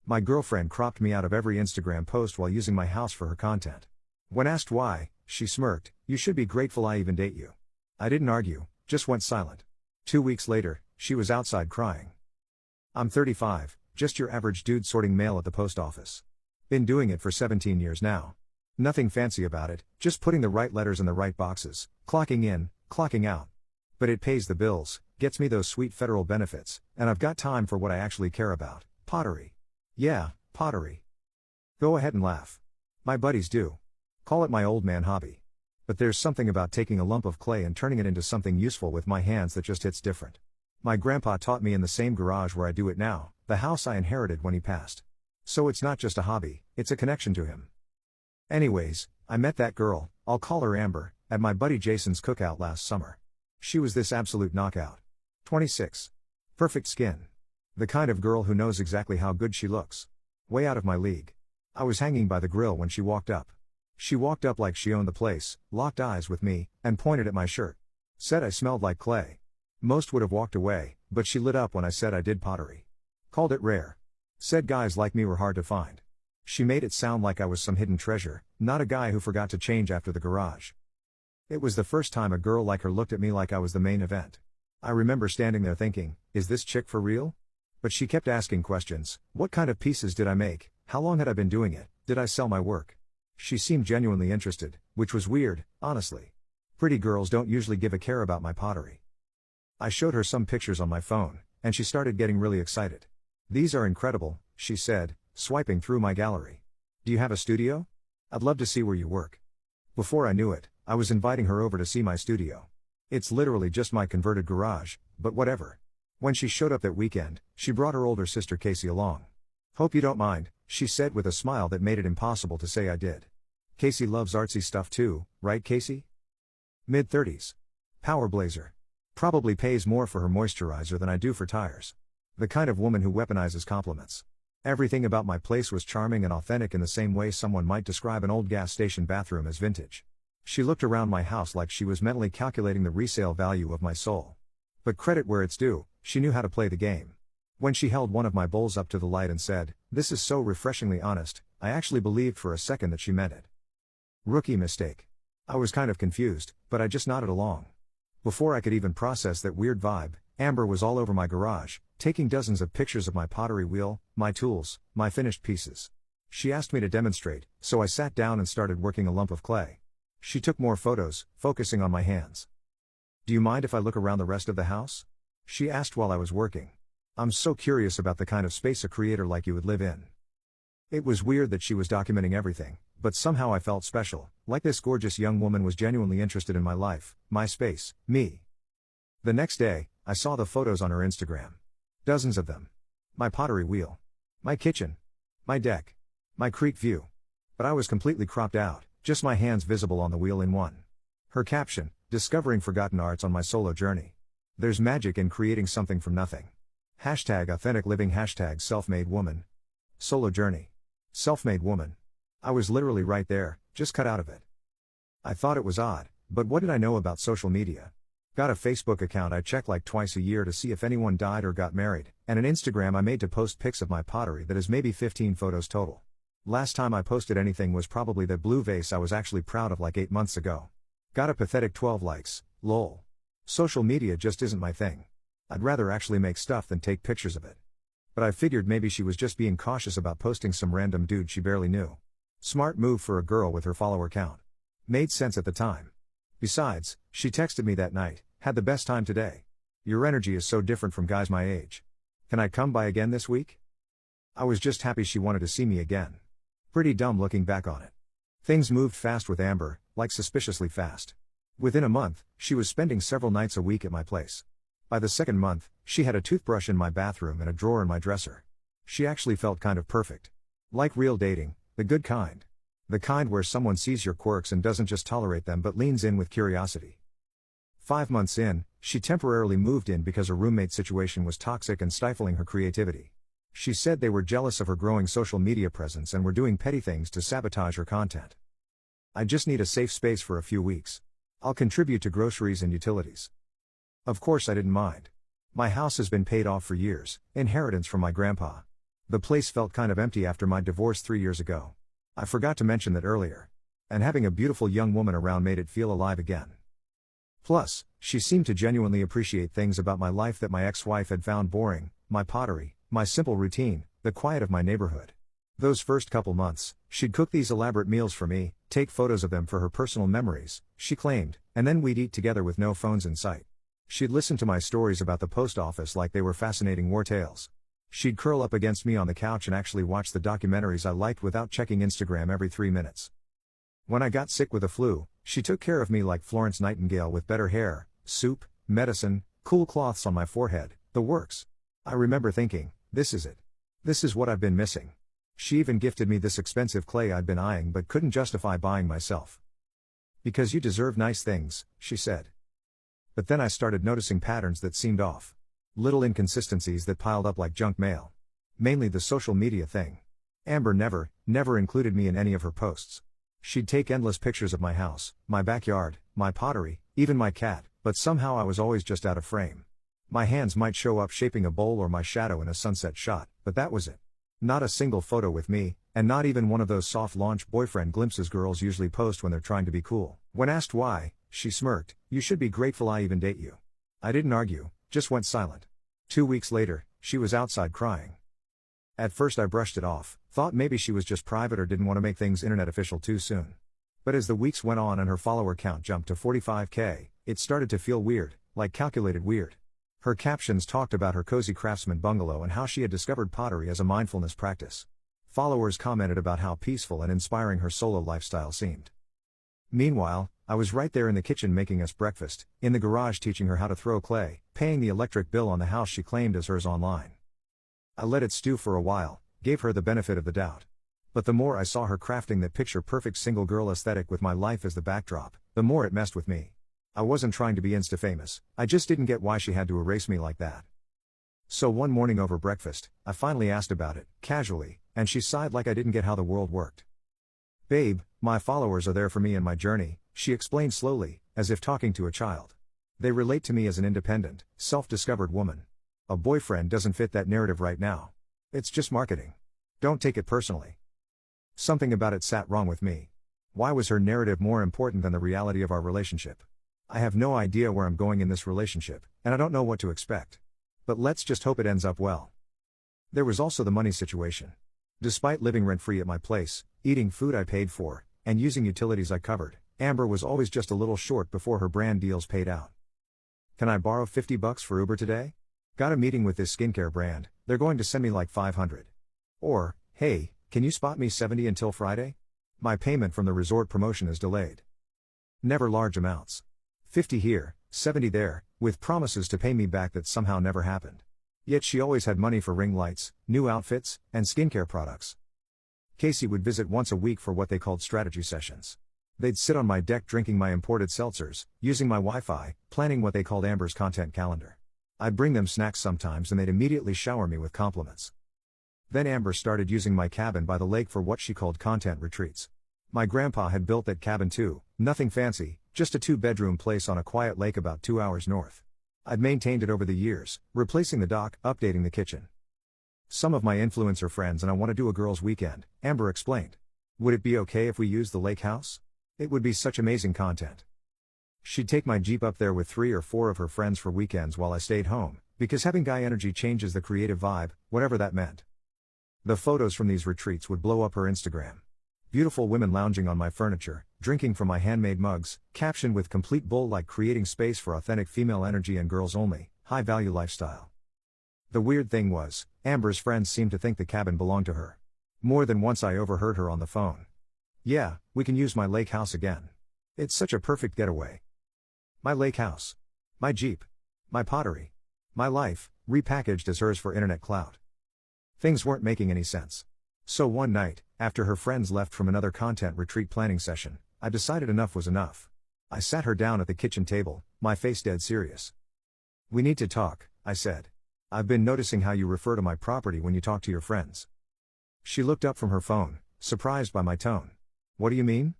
My girlfriend cropped me out of every Instagram post while using my house for her content. When asked why, she smirked, "You should be grateful I even date you." I didn't argue, just went silent. 2 weeks later, she was outside crying. I'm 35, just your average dude sorting mail at the post office. Been doing it for 17 years now. Nothing fancy about it, just putting the right letters in the right boxes, clocking in, clocking out. But it pays the bills, gets me those sweet federal benefits, and I've got time for what I actually care about, pottery. Yeah, pottery. Go ahead and laugh. My buddies do. Call it my old man hobby. But there's something about taking a lump of clay and turning it into something useful with my hands that just hits different. My grandpa taught me in the same garage where I do it now, the house I inherited when he passed. So it's not just a hobby, it's a connection to him. Anyways, I met that girl, I'll call her Amber, at my buddy Jason's cookout last summer. She was this absolute knockout. 26. Perfect skin. The kind of girl who knows exactly how good she looks. Way out of my league. I was hanging by the grill when she walked up. She walked up like she owned the place, locked eyes with me, and pointed at my shirt. Said I smelled like clay. Most would have walked away, but she lit up when I said I did pottery. Called it rare. Said guys like me were hard to find. She made it sound like I was some hidden treasure, not a guy who forgot to change after the garage. It was the first time a girl like her looked at me like I was the main event. I remember standing there thinking, is this chick for real? But she kept asking questions. What kind of pieces did I make? How long had I been doing it? Did I sell my work? She seemed genuinely interested, which was weird, honestly. Pretty girls don't usually give a care about my pottery. I showed her some pictures on my phone, and she started getting really excited. These are incredible, she said, swiping through my gallery. Do you have a studio? I'd love to see where you work. Before I knew it, I was inviting her over to see my studio. It's literally just my converted garage, but whatever. When she showed up that weekend, she brought her older sister Casey along. Hope you don't mind, she said with a smile that made it impossible to say I did. Casey loves artsy stuff too, right Casey? Mid-30s. Power blazer. Probably pays more for her moisturizer than I do for tires. The kind of woman who weaponizes compliments. Everything about my place was charming and authentic in the same way someone might describe an old gas station bathroom as vintage. She looked around my house like she was mentally calculating the resale value of my soul. But credit where it's due, she knew how to play the game. When she held one of my bowls up to the light and said, "This is so refreshingly honest," I actually believed for a second that she meant it. Rookie mistake. I was kind of confused, but I just nodded along. Before I could even process that weird vibe, Amber was all over my garage, taking dozens of pictures of my pottery wheel, my tools, my finished pieces. She asked me to demonstrate, so I sat down and started working a lump of clay. She took more photos, focusing on my hands. "Do you mind if I look around the rest of the house?" she asked while I was working. I'm so curious about the kind of space a creator like you would live in. It was weird that she was documenting everything, but somehow I felt special, like this gorgeous young woman was genuinely interested in my life, my space, me. The next day, I saw the photos on her Instagram. Dozens of them. My pottery wheel. My kitchen. My deck. My creek view. But I was completely cropped out, just my hands visible on the wheel in one. Her caption, "Discovering forgotten arts on my solo journey. There's magic in creating something from nothing. #authentic living #self-made woman. Solo journey. Self-made woman." I was literally right there, just cut out of it. I thought it was odd, but what did I know about social media? Got a Facebook account I check like twice a year to see if anyone died or got married, and an Instagram I made to post pics of my pottery that is maybe 15 photos total. Last time I posted anything was probably that blue vase I was actually proud of like 8 months ago. Got a pathetic 12 likes, lol. Social media just isn't my thing. I'd rather actually make stuff than take pictures of it. But I figured maybe she was just being cautious about posting some random dude she barely knew. Smart move for a girl with her follower count. Made sense at the time. Besides, she texted me that night, "Had the best time today. Your energy is so different from guys my age. Can I come by again this week?" I was just happy she wanted to see me again. Pretty dumb looking back on it. Things moved fast with Amber, like suspiciously fast. Within a month, she was spending several nights a week at my place. By the second month, she had a toothbrush in my bathroom and a drawer in my dresser. She actually felt kind of perfect. Like real dating, the good kind. The kind where someone sees your quirks and doesn't just tolerate them but leans in with curiosity. 5 months in, she temporarily moved in because her roommate situation was toxic and stifling her creativity. She said they were jealous of her growing social media presence and were doing petty things to sabotage her content. "I just need a safe space for a few weeks. I'll contribute to groceries and utilities." Of course I didn't mind. My house has been paid off for years, inheritance from my grandpa. The place felt kind of empty after my divorce 3 years ago. I forgot to mention that earlier. And having a beautiful young woman around made it feel alive again. Plus, she seemed to genuinely appreciate things about my life that my ex-wife had found boring: my pottery, my simple routine, the quiet of my neighborhood. Those first couple months, she'd cook these elaborate meals for me, take photos of them for her personal memories, she claimed, and then we'd eat together with no phones in sight. She'd listen to my stories about the post office like they were fascinating war tales. She'd curl up against me on the couch and actually watch the documentaries I liked without checking Instagram every 3 minutes. When I got sick with the flu, she took care of me like Florence Nightingale, with better hair, soup, medicine, cool cloths on my forehead, the works. I remember thinking, this is it. This is what I've been missing. She even gifted me this expensive clay I'd been eyeing but couldn't justify buying myself. "Because you deserve nice things," she said. But then I started noticing patterns that seemed off. Little inconsistencies that piled up like junk mail. Mainly the social media thing. Amber never included me in any of her posts. She'd take endless pictures of my house, my backyard, my pottery, even my cat, but somehow I was always just out of frame. My hands might show up shaping a bowl or my shadow in a sunset shot, but that was it. Not a single photo with me, and not even one of those soft launch boyfriend glimpses girls usually post when they're trying to be cool. When asked why, she smirked, "You should be grateful I even date you." I didn't argue, just went silent. 2 weeks later, she was outside crying. At first I brushed it off, thought maybe she was just private or didn't want to make things internet official too soon. But as the weeks went on and her follower count jumped to 45K, it started to feel weird, like calculated weird. Her captions talked about her cozy craftsman bungalow and how she had discovered pottery as a mindfulness practice. Followers commented about how peaceful and inspiring her solo lifestyle seemed. Meanwhile, I was right there in the kitchen making us breakfast, in the garage teaching her how to throw clay, paying the electric bill on the house she claimed as hers online. I let it stew for a while, gave her the benefit of the doubt. But the more I saw her crafting that picture-perfect single girl aesthetic with my life as the backdrop, the more it messed with me. I wasn't trying to be Insta-famous, I just didn't get why she had to erase me like that. So one morning over breakfast, I finally asked about it, casually, and she sighed like I didn't get how the world worked. "Babe, my followers are there for me and my journey," she explained slowly, as if talking to a child. "They relate to me as an independent, self-discovered woman. A boyfriend doesn't fit that narrative right now. It's just marketing. Don't take it personally." Something about it sat wrong with me. Why was her narrative more important than the reality of our relationship? I have no idea where I'm going in this relationship, and I don't know what to expect. But let's just hope it ends up well. There was also the money situation. Despite living rent-free at my place, eating food I paid for, and using utilities I covered, Amber was always just a little short before her brand deals paid out. "Can I borrow $50 for Uber today? Got a meeting with this skincare brand, they're going to send me like 500. Or, hey, can you spot me 70 until Friday? My payment from the resort promotion is delayed." Never large amounts. 50 here, 70 there, with promises to pay me back that somehow never happened. Yet she always had money for ring lights, new outfits, and skincare products. Casey would visit once a week for what they called strategy sessions. They'd sit on my deck drinking my imported seltzers, using my Wi-Fi, planning what they called Amber's content calendar. I'd bring them snacks sometimes and they'd immediately shower me with compliments. Then Amber started using my cabin by the lake for what she called content retreats. My grandpa had built that cabin too, nothing fancy, just a 2-bedroom place on a quiet lake about 2 hours north. I'd maintained it over the years, replacing the dock, updating the kitchen. "Some of my influencer friends and I want to do a girls' weekend," Amber explained. "Would it be okay if we used the lake house? It would be such amazing content." She'd take my Jeep up there with 3 or 4 of her friends for weekends while I stayed home, because having guy energy changes the creative vibe, whatever that meant. The photos from these retreats would blow up her Instagram. Beautiful women lounging on my furniture, drinking from my handmade mugs, captioned with complete bull like creating space for authentic female energy and girls only, high-value lifestyle. The weird thing was, Amber's friends seemed to think the cabin belonged to her. More than once I overheard her on the phone. "Yeah, we can use my lake house again. It's such a perfect getaway. My lake house. My Jeep. My pottery. My life, repackaged as hers for internet clout." Things weren't making any sense. So one night, after her friends left from another content retreat planning session, I decided enough was enough. I sat her down at the kitchen table, my face dead serious. "We need to talk," I said. "I've been noticing how you refer to my property when you talk to your friends." She looked up from her phone, surprised by my tone. "What do you mean?"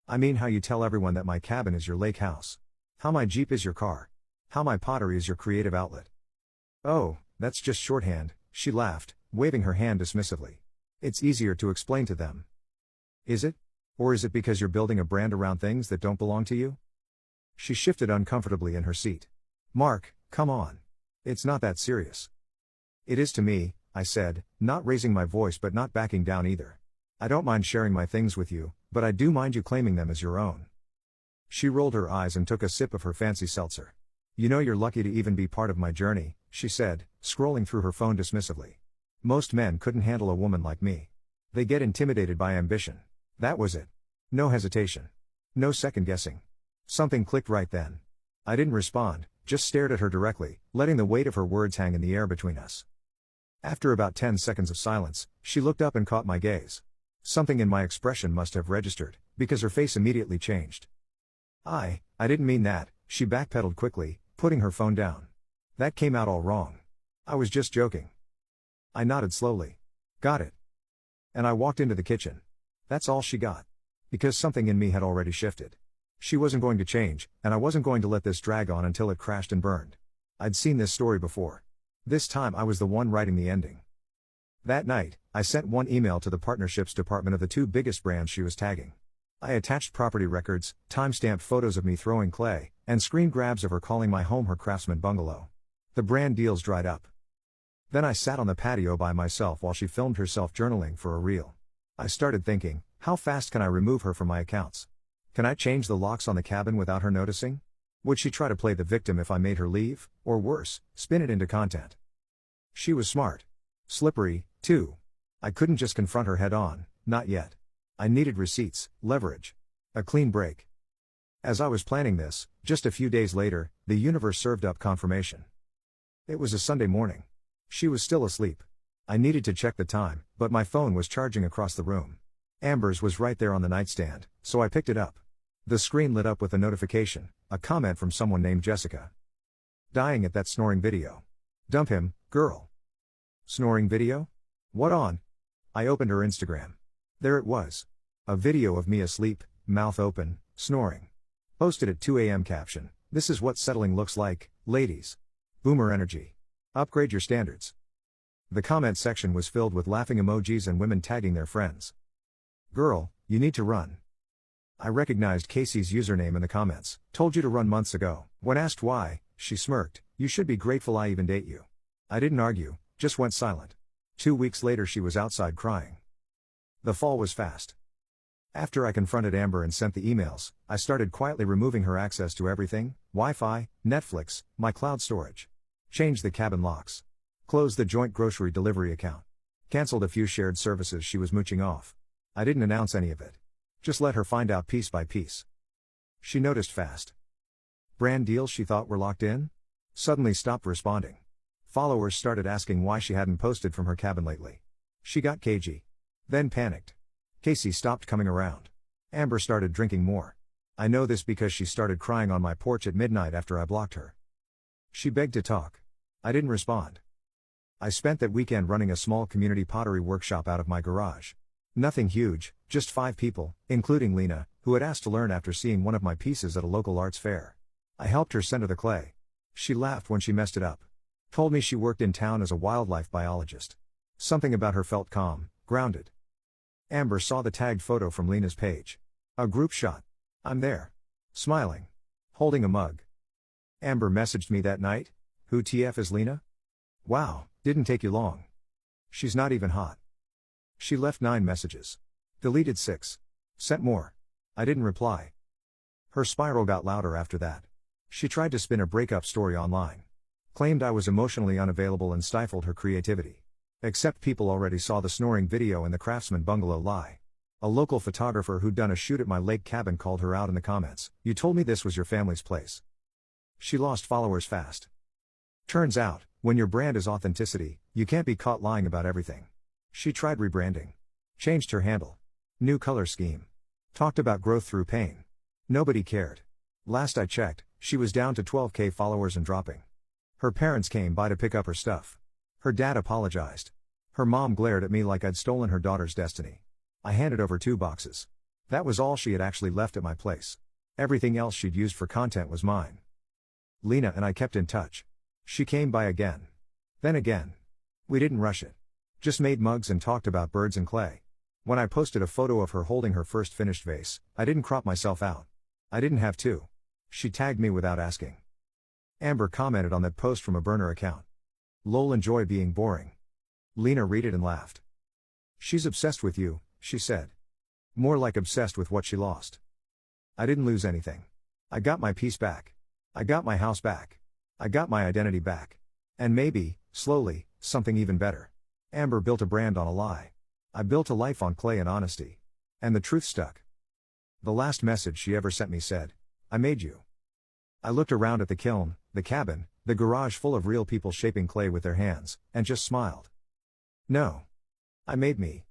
"I mean how you tell everyone that my cabin is your lake house. How my Jeep is your car. How my pottery is your creative outlet." "Oh, that's just shorthand," she laughed, waving her hand dismissively. It's easier to explain to them. Is it? Or is it because you're building a brand around things that don't belong to you? She shifted uncomfortably in her seat. Mark, come on. It's not that serious. It is to me, I said, not raising my voice but not backing down either. I don't mind sharing my things with you, but I do mind you claiming them as your own. She rolled her eyes and took a sip of her fancy seltzer. You know you're lucky to even be part of my journey, she said, scrolling through her phone dismissively. Most men couldn't handle a woman like me. They get intimidated by ambition. That was it. No hesitation. No second guessing. Something clicked right then. I didn't respond, just stared at her directly, letting the weight of her words hang in the air between us. After about 10 seconds of silence, she looked up and caught my gaze. Something in my expression must have registered, because her face immediately changed. I didn't mean that, she backpedaled quickly, putting her phone down. That came out all wrong. I was just joking. I nodded slowly. Got it. And I walked into the kitchen. That's all she got. Because something in me had already shifted. She wasn't going to change, and I wasn't going to let this drag on until it crashed and burned. I'd seen this story before. This time I was the one writing the ending. That night, I sent one email to the partnerships department of the 2 biggest brands she was tagging. I attached property records, time-stamped photos of me throwing clay, and screen grabs of her calling my home her Craftsman bungalow. The brand deals dried up. Then I sat on the patio by myself while she filmed herself journaling for a reel. I started thinking, how fast can I remove her from my accounts? Can I change the locks on the cabin without her noticing? Would she try to play the victim if I made her leave, or worse, spin it into content? She was smart. Slippery, too. I couldn't just confront her head on, not yet. I needed receipts, leverage. A clean break. As I was planning this, just a few days later, the universe served up confirmation. It was a Sunday morning. She was still asleep. I needed to check the time, but my phone was charging across the room. Amber's was right there on the nightstand, so I picked it up. The screen lit up with a notification, a comment from someone named Jessica. Dying at that snoring video. Dump him, girl. Snoring video? What on? I opened her Instagram. There it was. A video of me asleep, mouth open, snoring. Posted at 2 a.m. caption, "This is what settling looks like, ladies. Boomer energy. Upgrade your standards." The comment section was filled with laughing emojis and women tagging their friends. Girl, you need to run. I recognized Casey's username in the comments. Told you to run months ago. When asked why, she smirked, "You should be grateful I even date you." I didn't argue, just went silent. 2 weeks later she was outside crying. The fall was fast. After I confronted Amber and sent the emails, I started quietly removing her access to everything: Wi-Fi, Netflix, my cloud storage. Changed the cabin locks. Closed the joint grocery delivery account. Cancelled a few shared services she was mooching off. I didn't announce any of it. Just let her find out piece by piece. She noticed fast. Brand deals she thought were locked in? Suddenly stopped responding. Followers started asking why she hadn't posted from her cabin lately. She got cagey. Then panicked. Casey stopped coming around. Amber started drinking more. I know this because she started crying on my porch at midnight after I blocked her. She begged to talk. I didn't respond. I spent that weekend running a small community pottery workshop out of my garage. Nothing huge, just 5 people, including Lena, who had asked to learn after seeing one of my pieces at a local arts fair. I helped her center the clay. She laughed when she messed it up. Told me she worked in town as a wildlife biologist. Something about her felt calm, grounded. Amber saw the tagged photo from Lena's page. A group shot. I'm there. Smiling. Holding a mug. Amber messaged me that night. "Who TF is Lena? Wow, didn't take you long. She's not even hot." She left 9 messages. Deleted 6. Sent more. I didn't reply. Her spiral got louder after that. She tried to spin a breakup story online. Claimed I was emotionally unavailable and stifled her creativity. Except people already saw the snoring video and the Craftsman bungalow lie. A local photographer who'd done a shoot at my lake cabin called her out in the comments. "You told me this was your family's place." She lost followers fast. Turns out, when your brand is authenticity, you can't be caught lying about everything. She tried rebranding. Changed her handle. New color scheme. Talked about growth through pain. Nobody cared. Last I checked, she was down to 12K followers and dropping. Her parents came by to pick up her stuff. Her dad apologized. Her mom glared at me like I'd stolen her daughter's destiny. I handed over 2 boxes. That was all she had actually left at my place. Everything else she'd used for content was mine. Lena and I kept in touch. She came by again. Then again. We didn't rush it. Just made mugs and talked about birds and clay. When I posted a photo of her holding her first finished vase, I didn't crop myself out. I didn't have to. She tagged me without asking. Amber commented on that post from a burner account. Lol, enjoy being boring. Lena read it and laughed. She's obsessed with you, she said. More like obsessed with what she lost. I didn't lose anything. I got my peace back. I got my house back. I got my identity back. And maybe, slowly, something even better. Amber built a brand on a lie. I built a life on clay and honesty. And the truth stuck. The last message she ever sent me said, I made you. I looked around at the kiln, the cabin, the garage full of real people shaping clay with their hands, and just smiled. No. I made me.